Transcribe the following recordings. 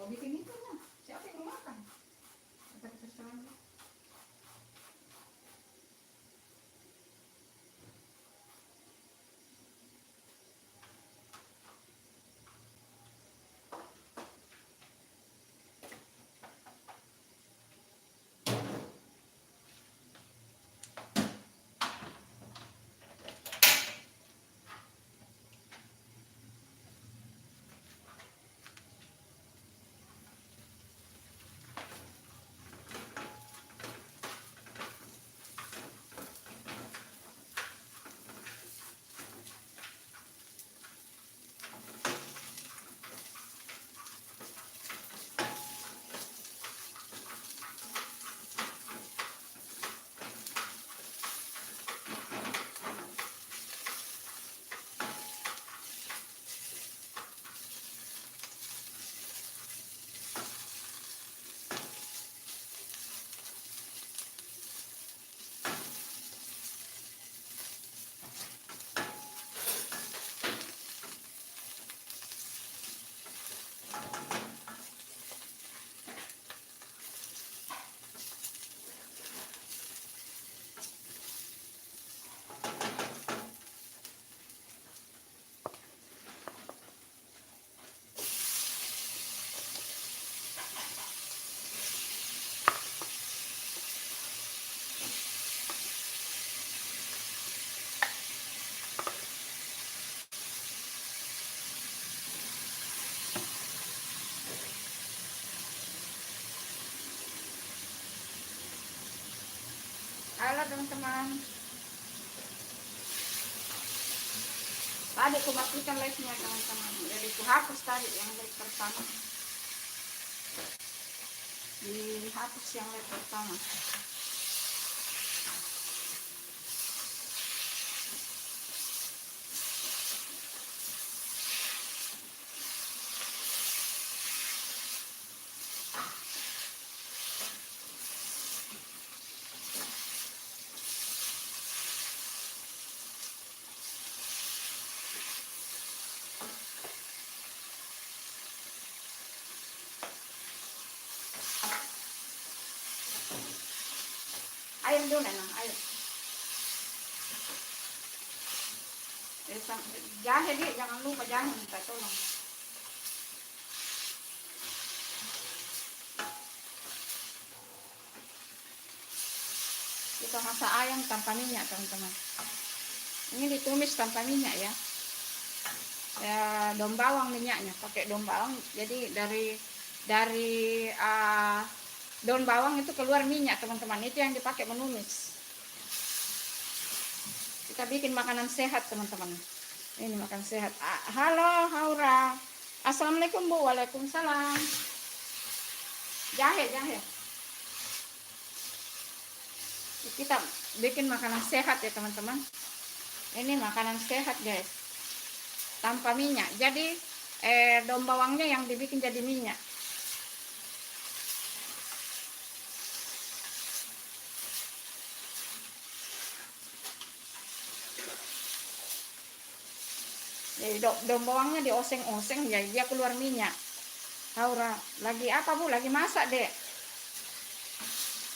Kau bikin itu lah. Siapa yang mau makan? Kita terserah. Halo teman-teman. Tadi aku matikan live-nya teman-teman. Jadi aku hapus tadi yang live pertama. Dihapus yang live pertama. Air dulu nang air. Jahe dia jangan lupa jangan minta tolong. Kita masak ayam tanpa minyak teman-teman. Ini ditumis tanpa minyak ya. Ya daun bawang minyaknya, pakai daun bawang. Jadi dari daun bawang itu keluar minyak teman-teman. Itu yang dipakai menumis. Kita bikin makanan sehat teman-teman. Ini makan sehat. Halo Haura. Assalamualaikum Bu. Waalaikumsalam. Jahe. Kita bikin makanan sehat ya teman-teman. Ini makanan sehat guys. Tanpa minyak. Jadi daun bawangnya yang dibikin jadi minyak. Jadi daun bawangnya dioseng-oseng jadi dia keluar minyak. Haura, lagi apa Bu? Lagi masak dek.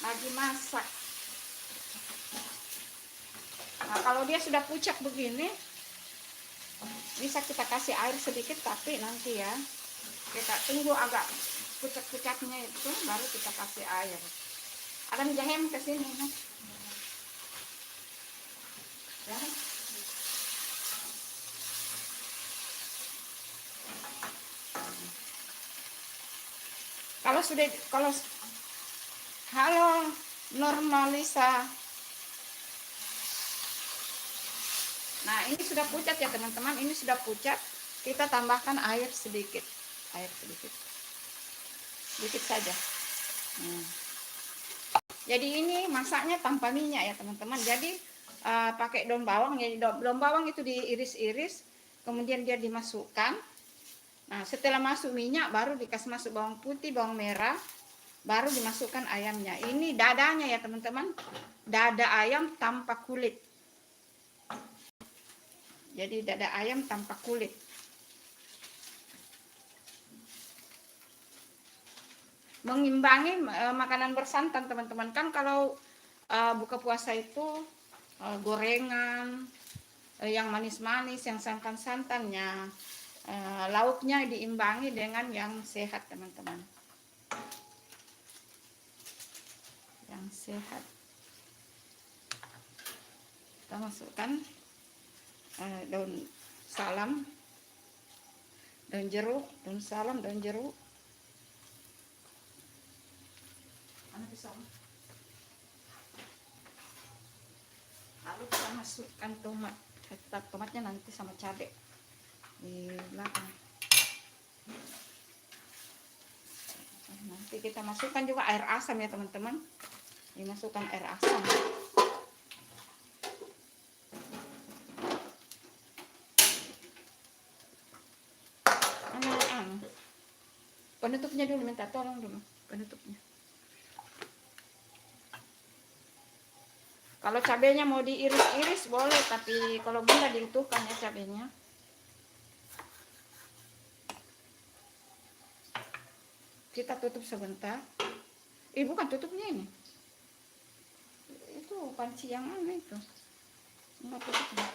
Lagi masak. Nah kalau dia sudah pucat begini, bisa kita kasih air sedikit, tapi nanti ya kita tunggu agak pucat-pucatnya itu baru kita kasih air. Ada jahem ke sini ya. Kalau halo Normalisa. Nah ini sudah pucat ya teman-teman, ini sudah pucat. Kita tambahkan air sedikit saja. Jadi ini masaknya tanpa minyak ya teman-teman. Jadi pakai daun bawang. Jadi daun bawang itu diiris-iris, kemudian dia dimasukkan. Nah setelah masuk minyak baru dikasih masuk bawang putih, bawang merah, baru dimasukkan ayamnya. Ini dadanya ya teman-teman, dada ayam tanpa kulit. Jadi dada ayam tanpa kulit. mengimbangi makanan bersantan teman-teman. Kan kalau buka puasa itu gorengan yang manis-manis, yang santan-santannya, lauknya diimbangi dengan yang sehat teman-teman, yang sehat. Kita masukkan daun salam, daun jeruk, daun salam, daun jeruk. Lalu kita masukkan tomat. Tomatnya nanti sama cabai di belakang. Nanti kita masukkan juga air asam ya teman-teman. Dimasukkan air asam. Penutupnya dulu, minta tolong dulu penutupnya. Kalau cabenya mau diiris-iris boleh, tapi kalau bunda diutuhkan ya cabenya. Kita tutup sebentar. Bukan tutupnya ini. Itu panci yang mana itu? Enggak tutupnya.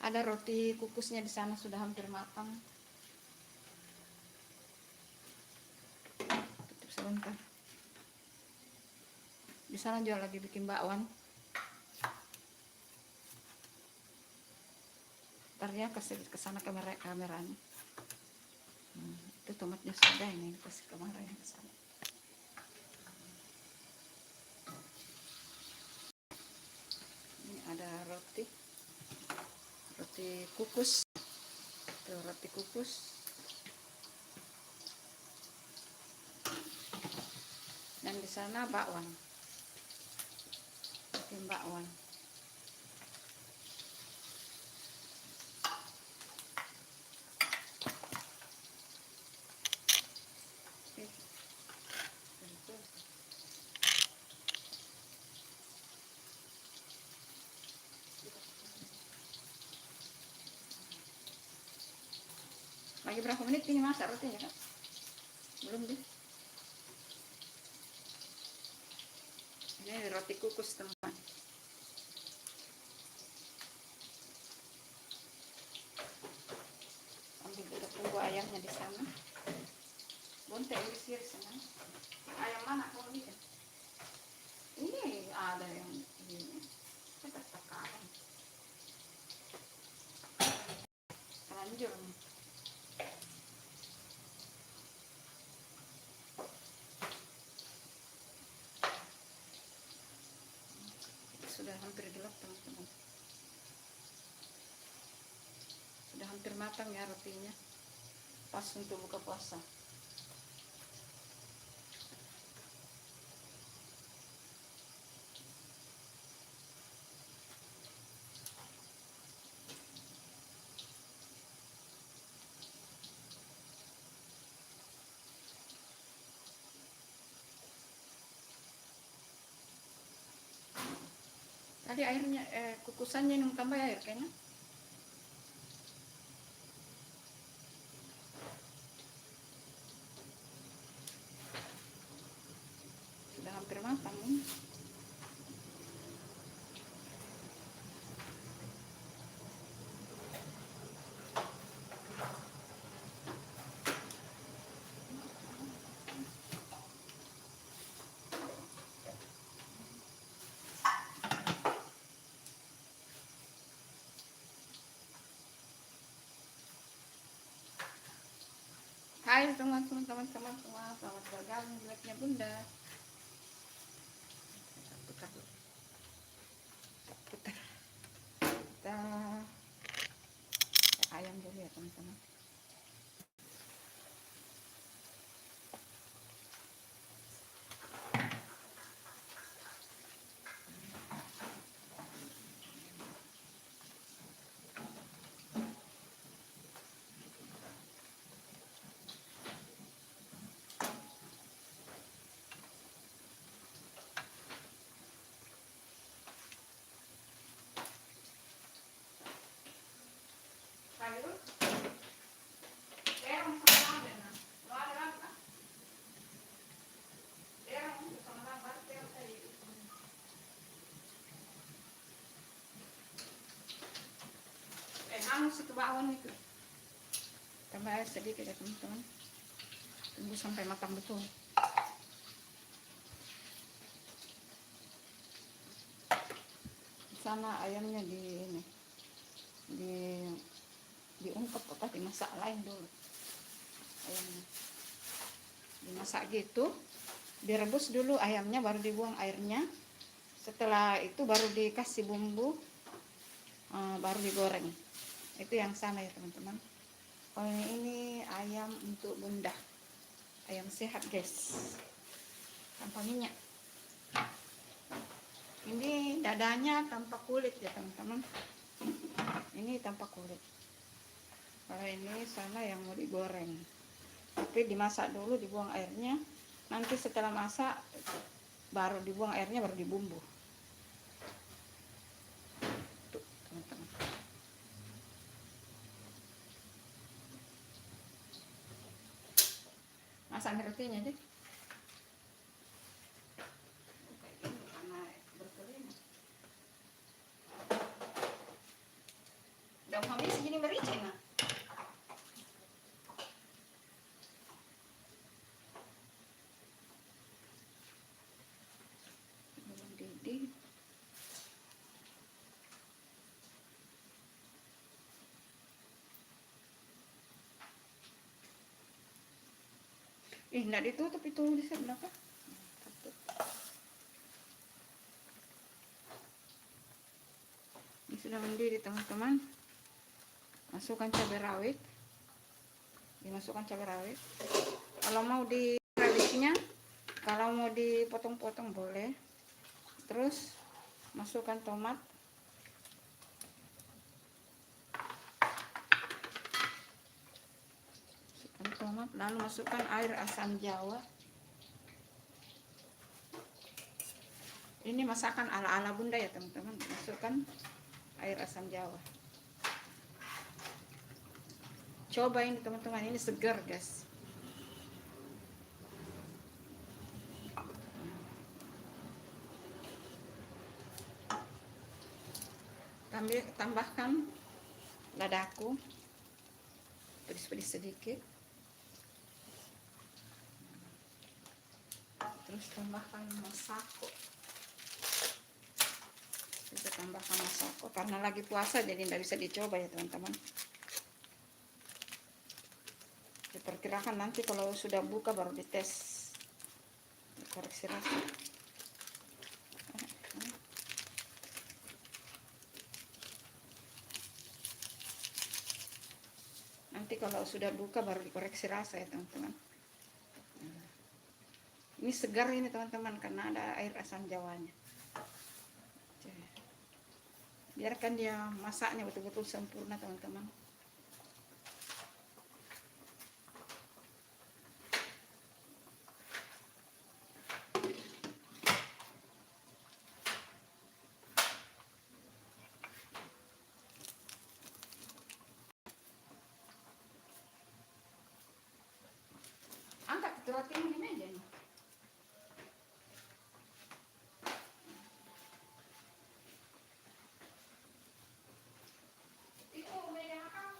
Ada roti kukusnya di sana sudah hampir matang. Tutup sebentar. Di sana juga lagi bikin bakwan. Ntar ya kasih ke sana kameranya. Itu tomatnya sudah, ini kasih kameranya ke sana. Ini ada roti kukus. Tuh, roti kukus. Dan di sana bakwan. Bikin bakwan. Lagi berapa menit ini masak rotinya, Kak? Belum deh. Ini roti kukus teman. Sambil kita tunggu ayamnya di sana. Bonte iris-iris sana. Ayam mana kau ini? Ini ada yang ini. Kita sekarang. Lanjut. Sudah hampir gelap teman-teman. Sudah hampir matang ya rotinya. Pas untuk buka puasa. Tadi airnya kukusannya ini tambah air kayaknya. Sudah hampir matang ini. Hai teman-teman semua, selamat bergabung di live-nya Bunda. Putar. Kita ayam dulu ya teman-teman. hangus itu bawang itu. Tambah air sedikit ya teman-teman. Tunggu sampai matang betul. Sana ayamnya di ini, diungkep apa dimasak lain dulu. Ayamnya dimasak gitu, direbus dulu ayamnya, baru dibuang airnya. Setelah itu baru dikasih bumbu, baru digoreng. Itu yang sama ya teman-teman. Oh, ini ayam untuk bunda, ayam sehat guys, tanpa minyak. Ini dadanya tanpa kulit ya teman-teman, ini tanpa kulit. Kalau ini sana yang mau digoreng, tapi dimasak dulu, dibuang airnya. Nanti setelah masak baru dibuang airnya, baru dibumbu. Tuh teman-teman, masak rotinya deh. Udah habis segini merica nah. Didih. Nggak ditutup itu di sebelah. Ini sudah mendidih teman-teman. Masukkan cabai rawit. Dimasukkan cabai rawit. Kalau mau di rawitnya, kalau mau dipotong-potong boleh. Terus masukkan tomat. Masukkan tomat, lalu masukkan air asam jawa. Ini masakan ala-ala bunda ya teman-teman. Masukkan air asam jawa. Coba ini teman-teman, ini segar guys. Tambahkan ladaku, pedis-pedis sedikit. Terus tambahkan masako. Kita tambahkan masako karena lagi puasa, jadi tidak bisa dicoba ya teman-teman. Diperkirakan nanti kalau sudah buka baru dites, koreksi rasa. Nanti kalau sudah buka baru dikoreksi rasa ya teman-teman. Ini segar ini teman-teman karena ada air asam jawanya. Biarkan dia masaknya betul-betul sempurna teman-teman. Angkat itu rotinya di meja nih. Itu meja makan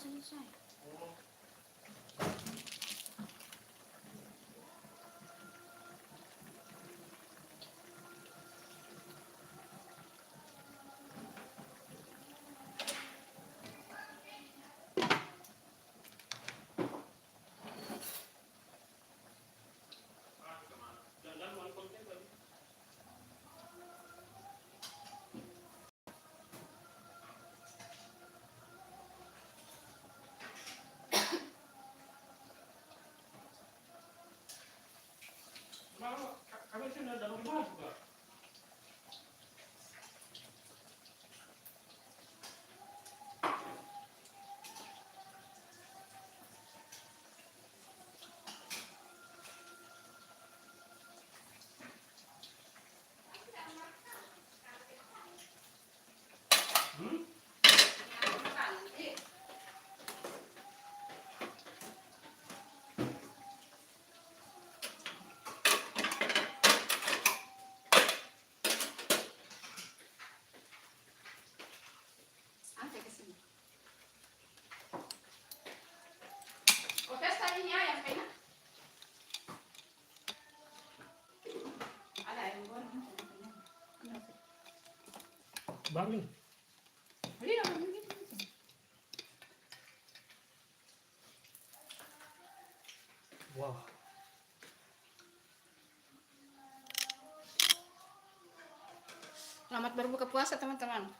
selesai. Kami sudah dalam rumah juga. Baru. Wow. Selamat berbuka puasa teman-teman.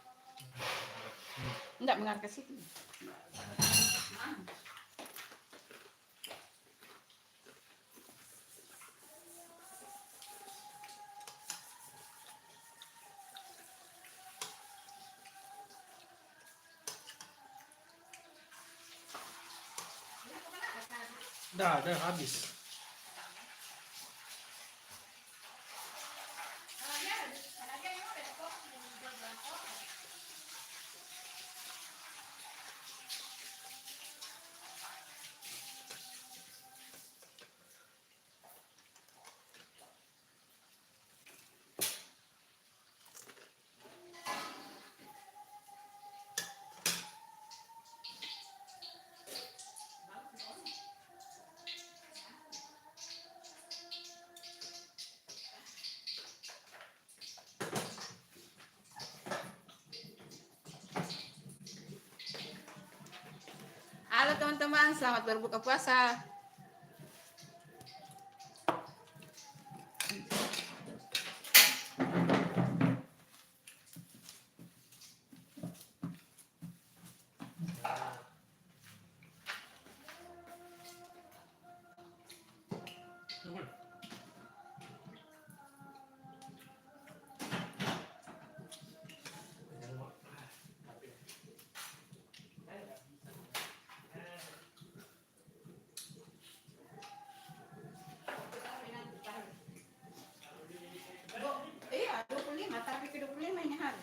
Enggak mengarah ke situ. Dah habis. Halo teman-teman, selamat berbuka puasa. Iya, 25, tapi ke 25 ini hari.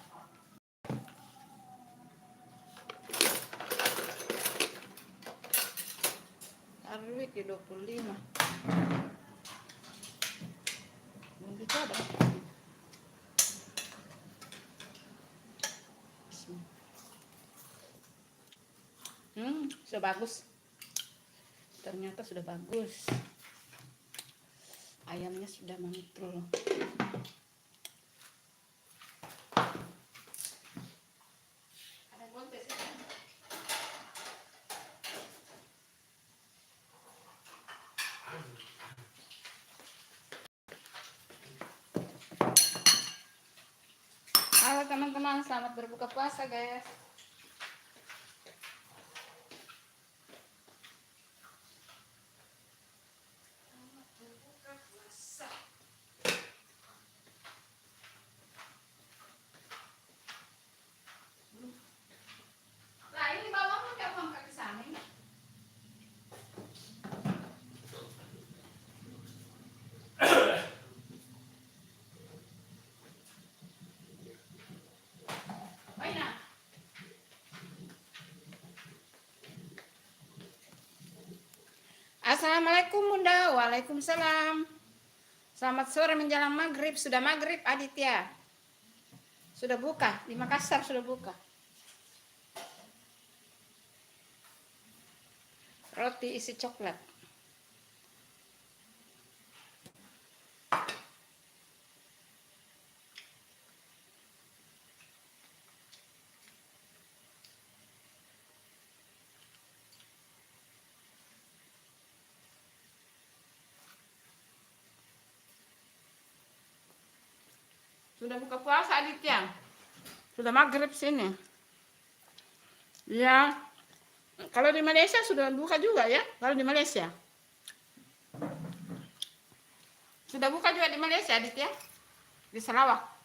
Taruh ke 25. Belum dicoba. Sudah bagus. Ternyata sudah bagus. Ayamnya sudah mantul. Ada kontes ya? Halo teman-teman, selamat berbuka puasa guys. Lah ini bawangnya siapa angkat ke sana ini? Baina. Assalamualaikum Bunda. Waalaikumsalam. Selamat sore menjelang maghrib. Sudah maghrib Aditya. Sudah buka. Di Makassar sudah buka. Roti isi coklat. Sudah buka puasa Aditya? Sudah maghrib sini. Ya, kalau di Malaysia sudah buka juga ya? Kalau di Malaysia sudah buka juga di Malaysia Aditya? Di Sarawak.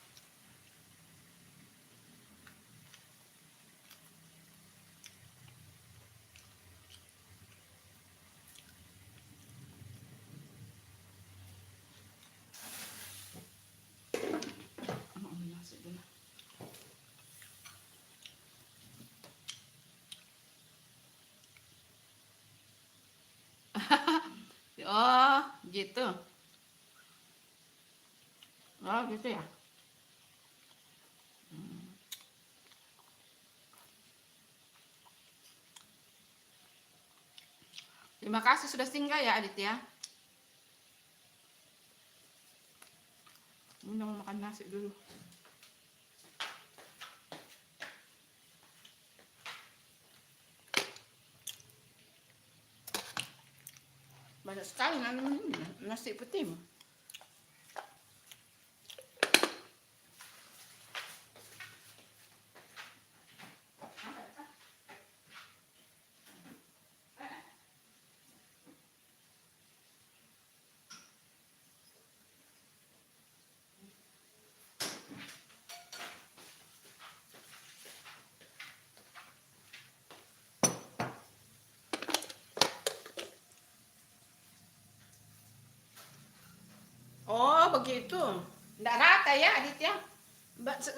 Oh, gitu. Oh, gitu ya. Terima kasih sudah singgah ya Aditya. Bunda mau makan nasi dulu. Banyak sekali nasi putih. Oh, begitu. Tidak rata ya Aditya.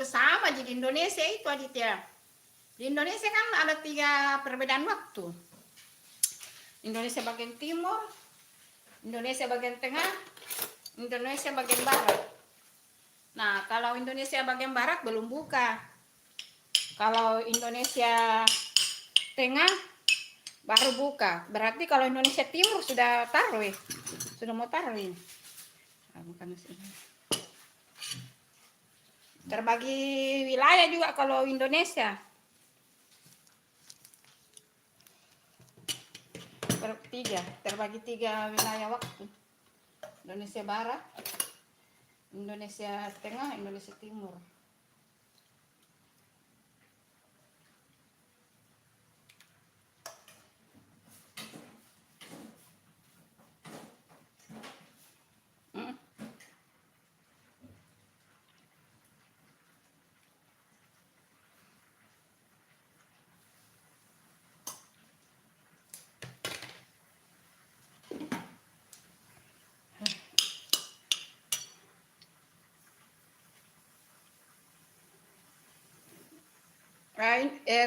Sama aja di Indonesia itu Aditya. Di Indonesia kan ada 3 perbedaan waktu. Indonesia bagian timur, Indonesia bagian tengah, Indonesia bagian barat. Nah, kalau Indonesia bagian barat belum buka. Kalau Indonesia tengah baru buka. Berarti kalau Indonesia timur sudah taruh ya. Sudah mau taruh ini. Nah, bukan ini. Terbagi wilayah juga kalau Indonesia. Terbagi 3 wilayah waktu. Indonesia Barat, Indonesia Tengah, Indonesia Timur.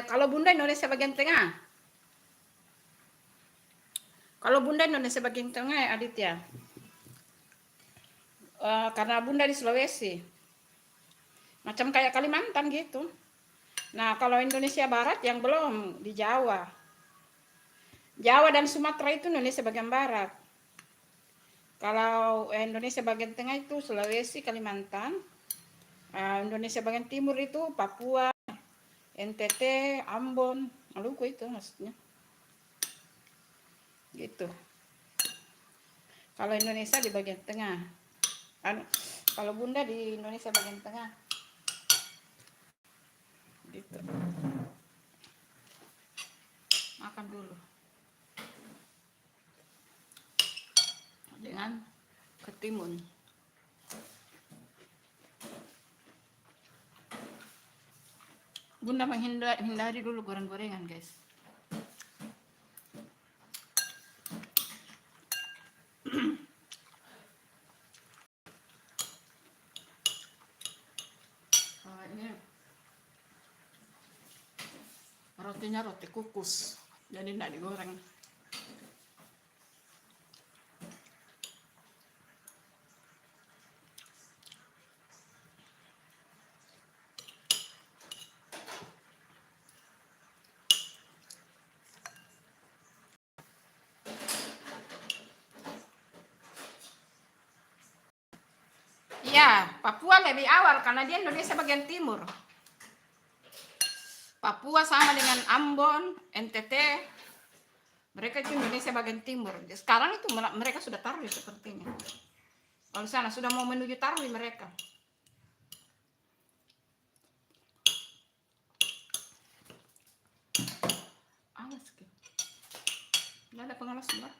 Kalau Bunda Indonesia bagian tengah. Kalau Bunda Indonesia bagian tengah ya Aditya. Karena Bunda di Sulawesi. Macam kayak Kalimantan gitu. Nah, kalau Indonesia Barat yang belum di Jawa. Jawa dan Sumatera itu Indonesia bagian barat. Kalau Indonesia bagian tengah itu Sulawesi, Kalimantan. Indonesia bagian timur itu Papua, NTT, Ambon, Maluku itu maksudnya. Gitu. Kalau Indonesia di bagian tengah. Kalau Bunda di Indonesia bagian tengah. Gitu. Makan dulu. Dengan ketimun. Bunda menghindari dulu goreng-gorengan, guys. Ini rotinya roti kukus, jadi tidak digoreng. Iya, Papua lebih awal karena dia Indonesia bagian timur. Papua sama dengan Ambon, NTT, mereka itu Indonesia bagian timur. Sekarang itu mereka sudah Tarwi sepertinya. Kalau di sana sudah mau menuju Tarwi mereka. Alas ke. Nggak ada pengalas mbak.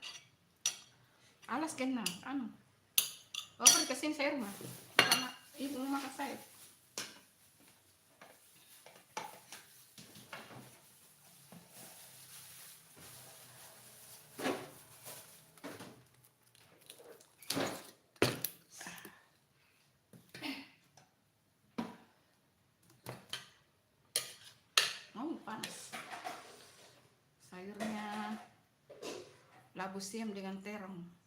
Alas kena, anu. Oh, pergi kesini saya rumah. Karena ibu mau makan saya. Oh, panas. Sayurnya labu siam dengan terong.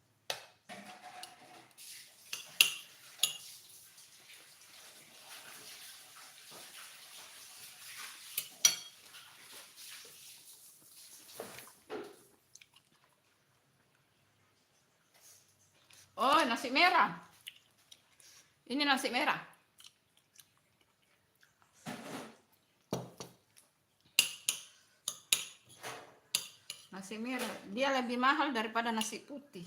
Oh, nasi merah. Ini nasi merah. Nasi merah, dia lebih mahal daripada nasi putih.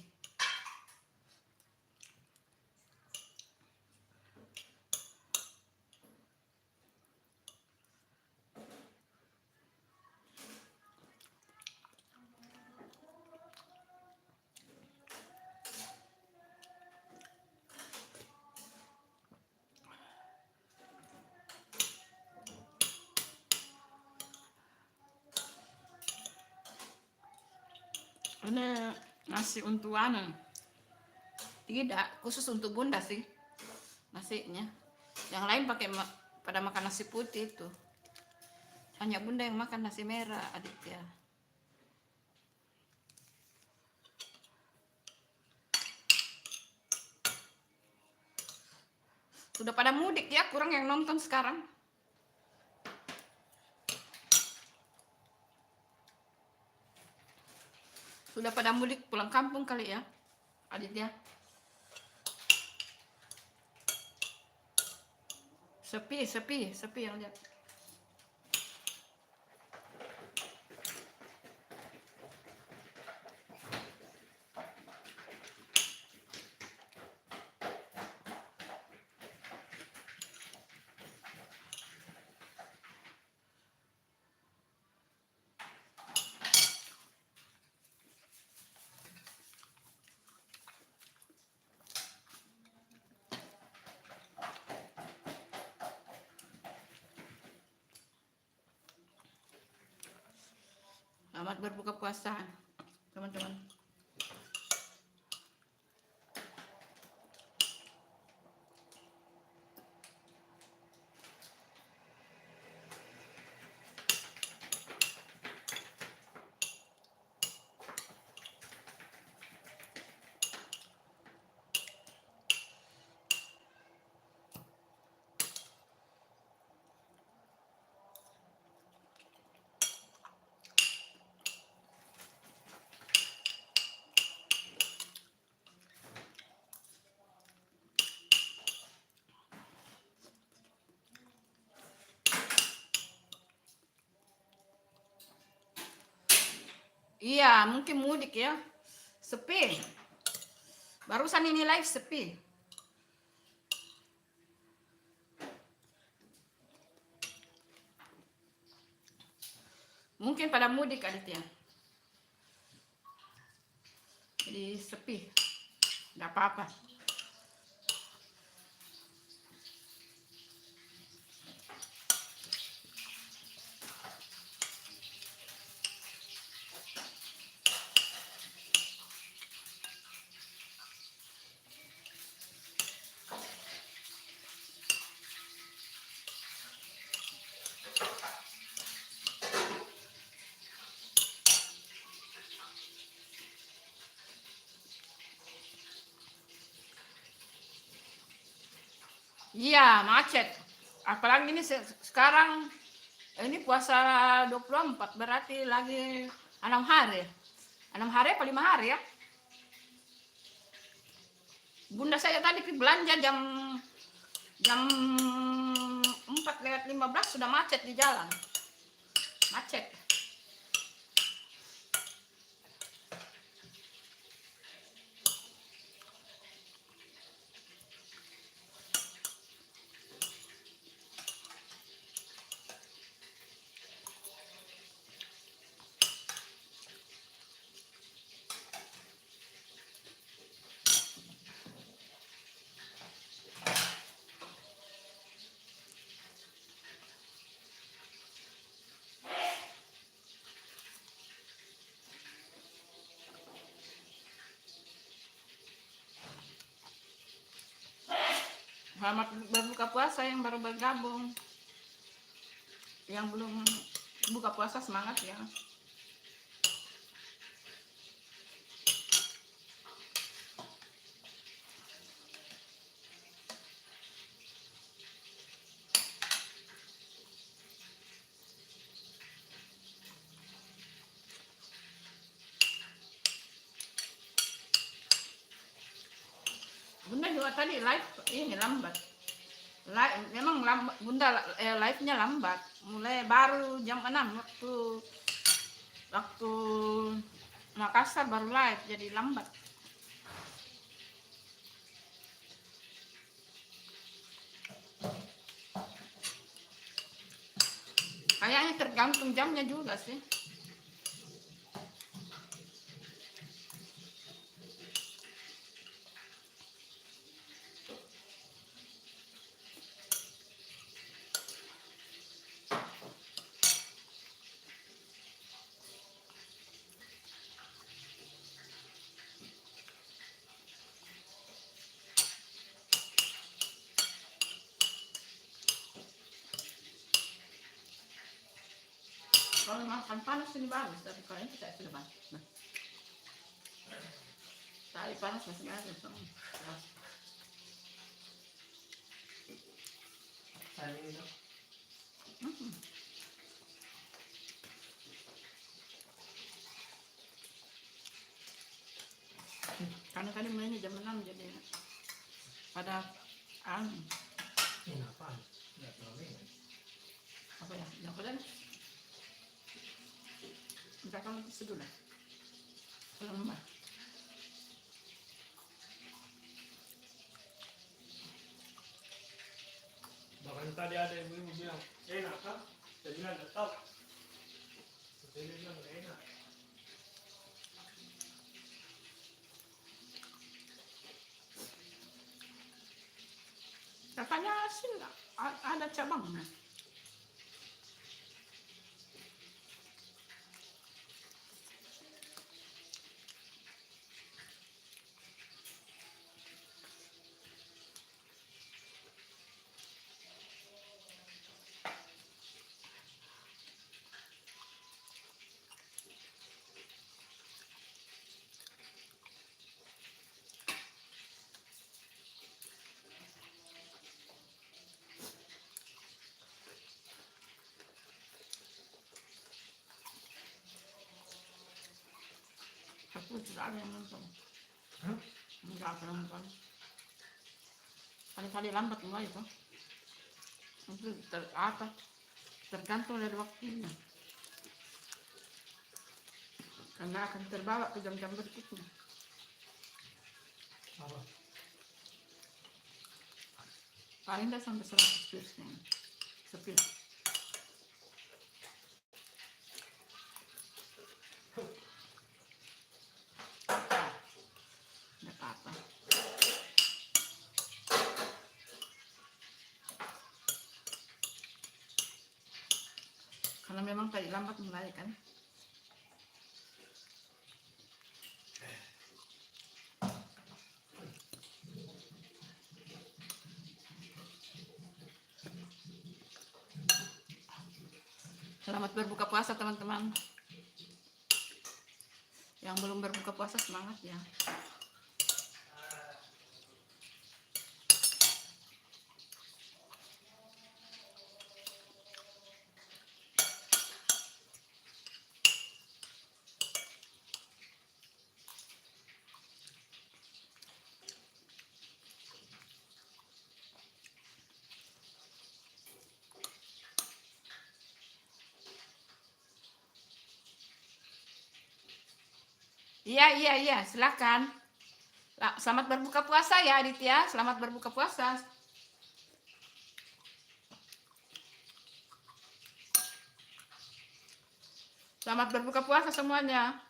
Ini nasi untuk anu. Tidak, khusus untuk bunda sih nasinya. Yang lain pakai pada makan nasi putih itu. Hanya bunda yang makan nasi merah, Aditya. Sudah pada mudik ya, kurang yang nonton sekarang. Sudah pada mudik pulang kampung kali ya, Aditya. Sepi yang lihat. Selamat berbuka puasa, teman-teman. Iya, mungkin mudik ya. Sepi. Barusan ini live sepi. Mungkin pada mudik Aditya. Jadi sepi. Enggak apa-apa. Iya, macet. Apalagi ini sekarang ini puasa 24 berarti lagi 6 hari. 6 hari apa 5 hari ya? Bunda saya tadi belanja jam jam 4:15 sudah macet di jalan. Macet. Selamat berbuka puasa yang baru bergabung. Yang belum buka puasa semangat ya. Bunda juga tadi live ini lambat. Memang lambat, Bunda live-nya lambat. Mulai baru jam 6 waktu Makassar baru live, jadi lambat. Kayaknya tergantung jamnya juga sih. Kalau makan panas ini bagus, tapi kalau ini tidak sudah bagus. Nah, tadi panas masih bagus. Nah. Karena tadi mulainya jam 6 jadi pada Ini apaan? Nggak terlalu ini. apa ya? Yang kalian minta kamu seduh lah. Kalau mbak. Bahkan tadi ada ibu-ibu bilang, enak kan? Saya bilang, nggak tahu. Saya bilang, nggak enak. Katanya hasil ada cabangnya. Aku tidak ada yang nonton. Hah? Enggak ada yang nonton. Kali-kali lambat mulai itu. Itu tergantung dari waktunya. Karena akan terbawa ke jam-jam berikutnya. Apa? Paling tidak sampai 100 piece-nya. Sepil. Tidak apa-apa. Karena memang tadi lambat mulai kan. Selamat berbuka puasa teman-teman. Yang belum berbuka puasa semangat ya. Iya, iya, iya, silakan. Selamat berbuka puasa ya Aditya, selamat berbuka puasa. Selamat berbuka puasa semuanya.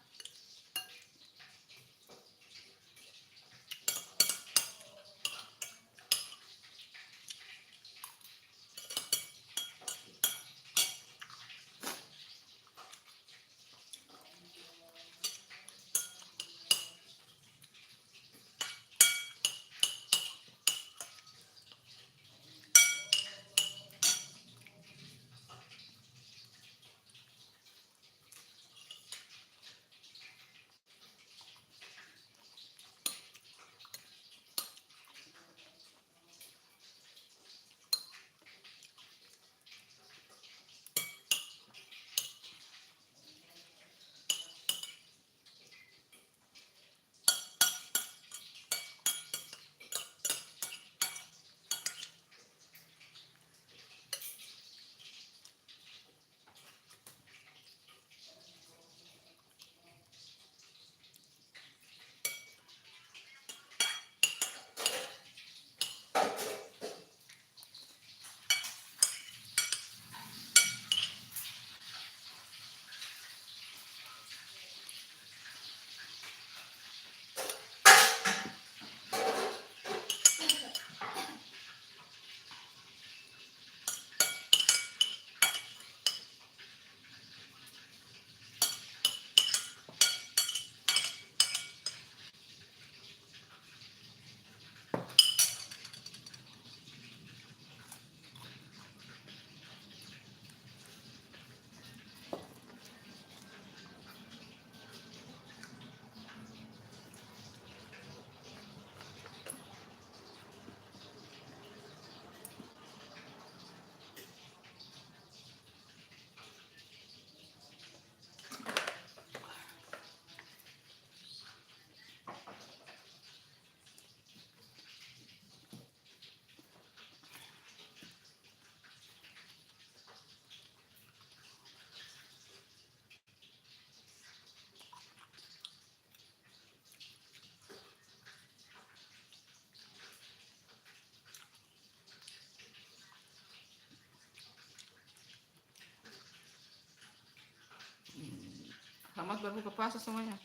Selamat berbuka puasa semuanya.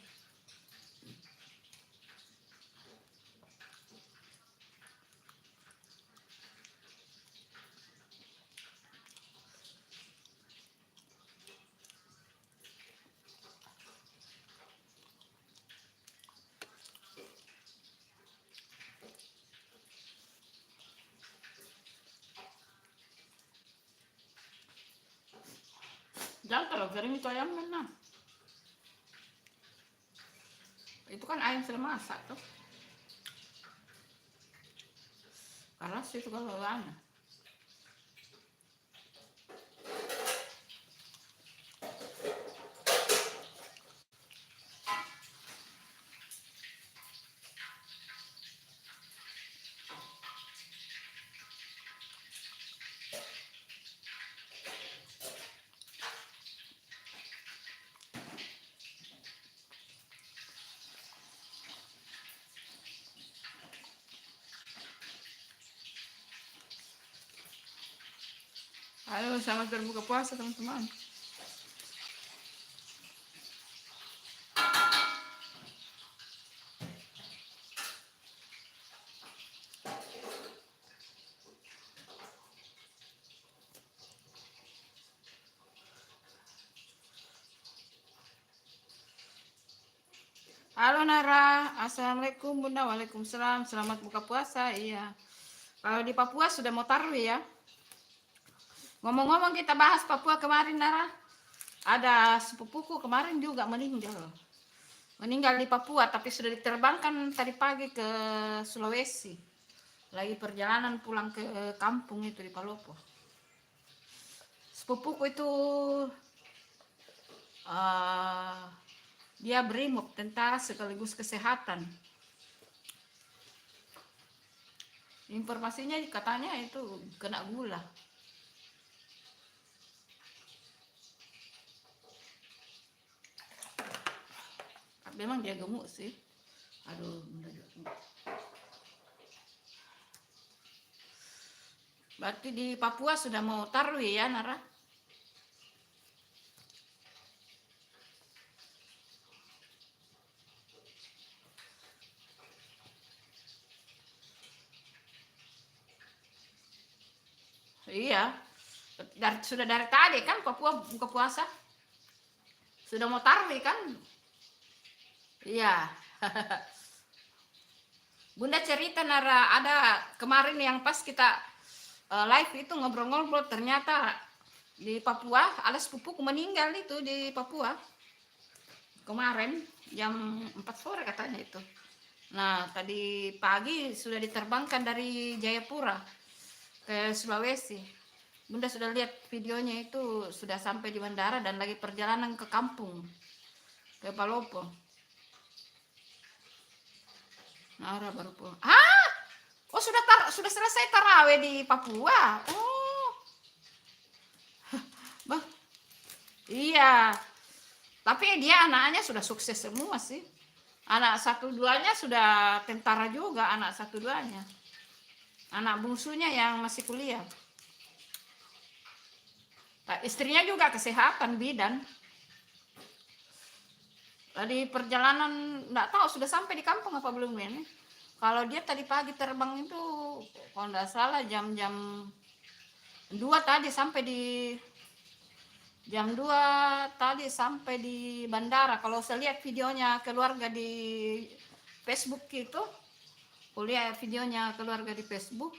Jangan kalau garing itu ayam mana? Itu kan ayam sudah masak tuh. Keras itu kalau lama. Halo, selamat berbuka puasa teman-teman. Halo Nara, assalamualaikum Bunda, waalaikumsalam, selamat buka puasa. Iya, kalau di Papua sudah mau taruh ya. Ngomong-ngomong kita bahas Papua kemarin Nara, ada sepupuku kemarin juga meninggal di Papua, tapi sudah diterbangkan tadi pagi ke Sulawesi, lagi perjalanan pulang ke kampung itu di Palopo. Sepupuku itu dia brimob, tentara sekaligus kesehatan. Informasinya katanya itu kena gula. memang dia gemuk sih. Aduh, Bunda juga. Berarti di Papua sudah mau tarwi ya, Nara? Iya, sudah dari tadi kan Papua buka puasa. Sudah mau tarwi kan? Iya. Bunda cerita, Nara, ada kemarin yang pas kita live itu ngobrol-ngobrol, ternyata di Papua ada sepupuku meninggal itu di Papua kemarin jam 4 sore katanya itu. Nah, tadi pagi sudah diterbangkan dari Jayapura ke Sulawesi. Bunda sudah lihat videonya, itu sudah sampai di bandara dan lagi perjalanan ke kampung, ke Palopo. Nara baru pulang. Oh, sudah selesai taraweh di Papua. Oh. Bah. Iya. Tapi dia anaknya sudah sukses semua sih. Anak 1-2-nya sudah tentara juga, anak 1-2-nya. Anak bungsunya yang masih kuliah. Istrinya juga kesehatan, bidan. Tadi perjalanan enggak tahu sudah sampai di kampung apa belum ini. Kalau dia tadi pagi terbang itu kalau enggak salah jam 2 tadi sampai di jam 2 tadi sampai di bandara. Kalau saya lihat videonya keluarga di Facebook itu, kuliah videonya keluarga di Facebook,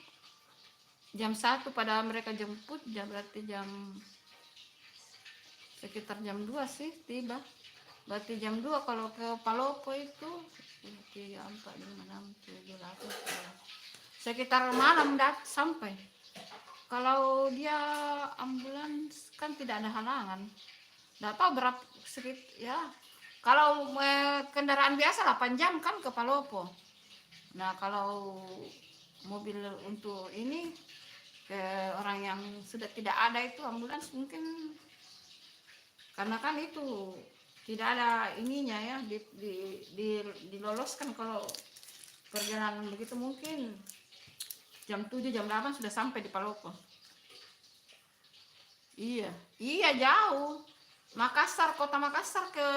jam 1 pada mereka jemput, berarti sekitar jam 2 sih tiba. Berarti jam 2 kalau ke Palopo itu 3, 4, 5, 6, 7, 8, 9. Sekitar malam sampai. Kalau dia ambulans kan tidak ada halangan. Nggak tahu berapa ya. Kalau kendaraan biasa 8 jam kan ke Palopo. Nah, kalau mobil untuk ini ke orang yang sudah tidak ada itu ambulans mungkin, karena kan itu tidak ada ininya ya, diloloskan. Kalau perjalanan begitu mungkin jam 7, jam 8 sudah sampai di Palopo. Iya jauh. Makassar, kota Makassar ke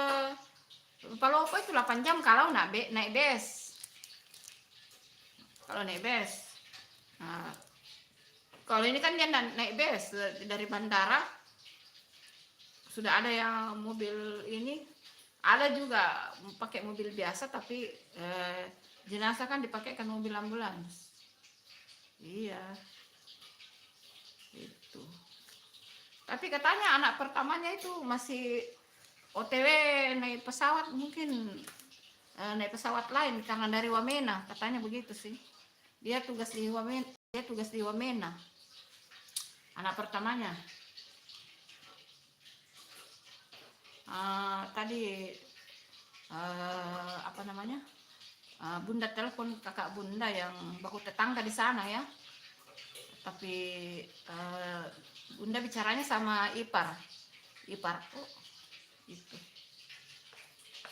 Palopo itu 8 jam kalau naik bus. Kalau naik bus. Nah, kalau ini kan dia naik bus dari bandara. Sudah ada yang mobil ini, ada juga pakai mobil biasa, tapi jenazah kan dipakaikan mobil ambulans. Iya, itu. Tapi katanya anak pertamanya itu masih OTW naik pesawat, mungkin naik pesawat lain karena dari Wamena, katanya begitu sih. Dia tugas di Wamena. Anak pertamanya. Tadi apa namanya? Bunda telepon kakak Bunda yang baku tetangga di sana ya. Tapi Bunda bicaranya sama ipar. Oh, itu.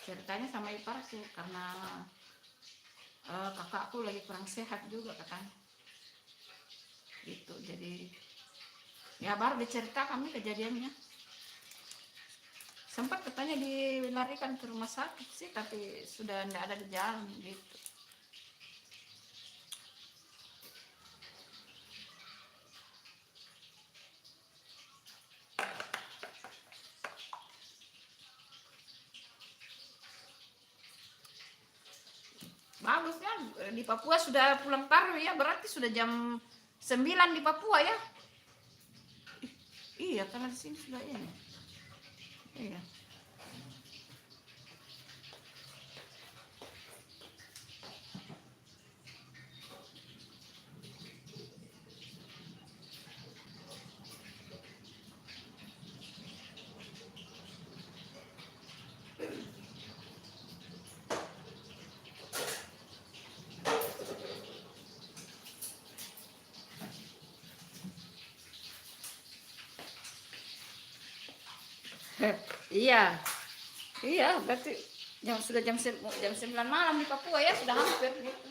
Ceritanya sama ipar sih karena kakakku lagi kurang sehat juga katanya. Gitu. Jadi ya baru dicerita kami kejadiannya. Sempat katanya dilarikan ke rumah sakit sih, tapi sudah tidak ada di jalan gitu. Bagusnya di Papua sudah pulang tarwi ya, berarti sudah jam 9 di Papua ya. Iya, karena di sini sudah ini. Iya. Iya, berarti Sudah jam 9 malam di Papua ya, sudah hampir gitu.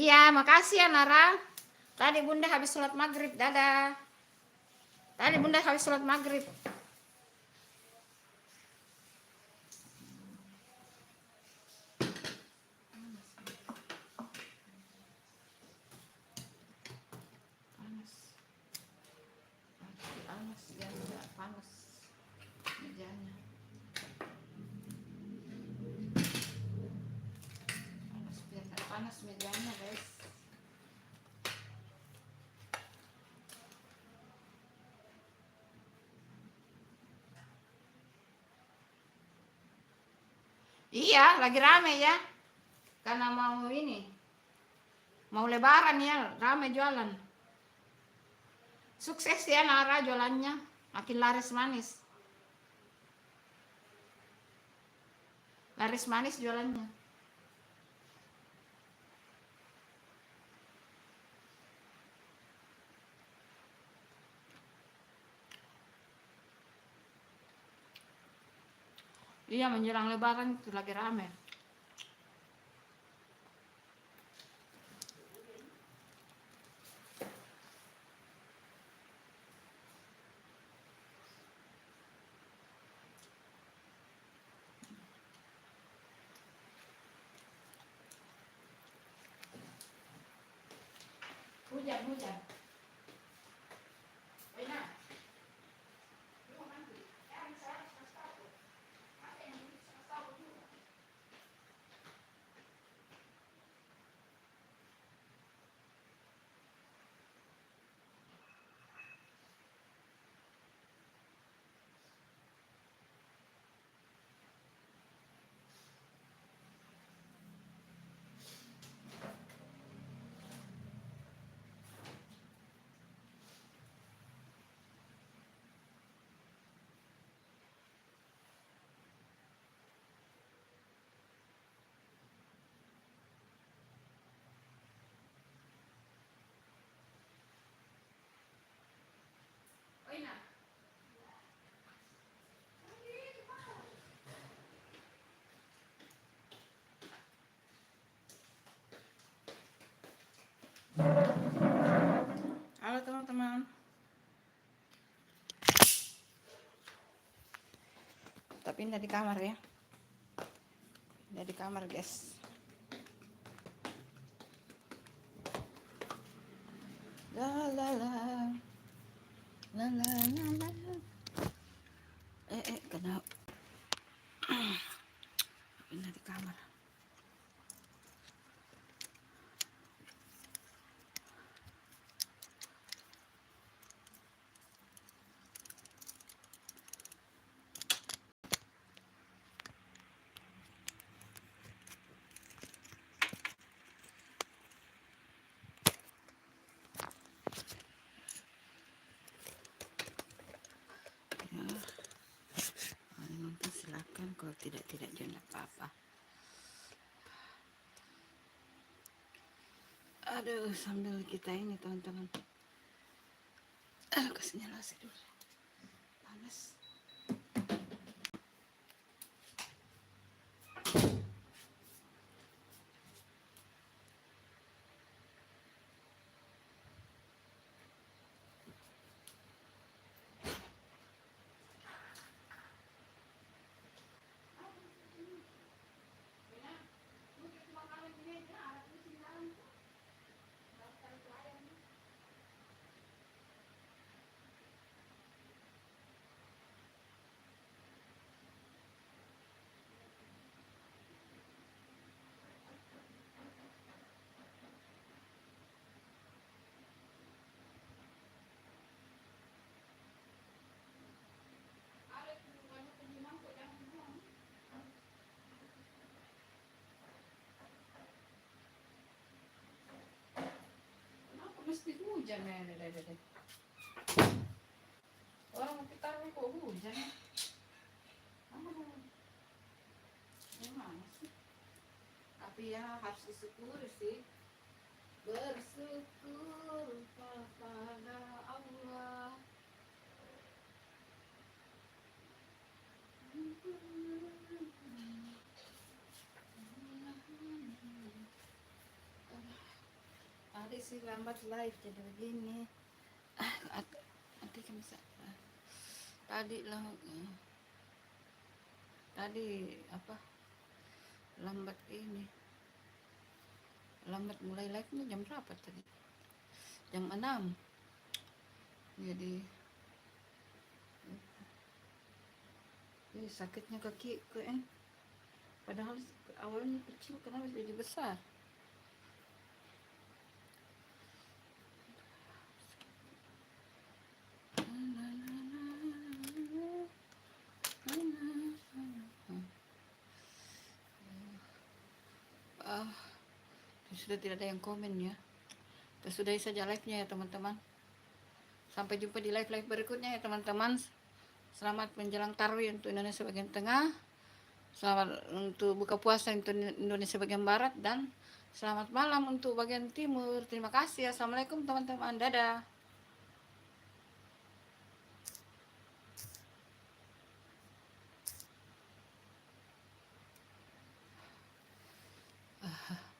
Iya, makasih ya Nara. Tadi Bunda habis sholat maghrib, dadah. Tadi Bunda habis sholat maghrib. Panas. Panas, ya enggak panas mejanya. Panas, biar nggak panas mejanya, guys. Iya, lagi rame ya. Karena mau ini, mau lebaran ya, rame jualan. Sukses ya Nara jualannya, makin laris manis. Laris manis jualannya. Iya, menjelang lebaran itu lagi rame. Hujan. Enak. Enak. Halo teman-teman. Tapi pindah di kamar ya. Pindah di kamar, guys. La la la. La la la la. Kena. Pindah di kamar. Nonton silakan, kalau tidak jangan apa-apa. Aduh, sambil kita ini teman-teman. Kasih nyala sih dulu. Panas. Mesti hujan ya, deh. Orang kita kok hujan. Gimana sih? Tapi ya harus disyukuri sih. Bersyukur kepada Allah. sih lambat live jadi begini. Nanti kan bisa. Tadi lah, tadi apa? Lambat ini. Lambat mulai live-nya jam berapa tadi? Jam 6. Jadi sakitnya kaki padahal awalnya kecil, kenapa jadi besar? Sudah tidak ada yang komen ya. Kita sudahi saja live-nya ya teman-teman. Sampai jumpa di live-live berikutnya ya teman-teman. Selamat menjelang Tarawih untuk Indonesia bagian tengah. Selamat untuk buka puasa untuk Indonesia bagian barat, dan selamat malam untuk bagian timur. Terima kasih. Assalamualaikum teman-teman. Dadah.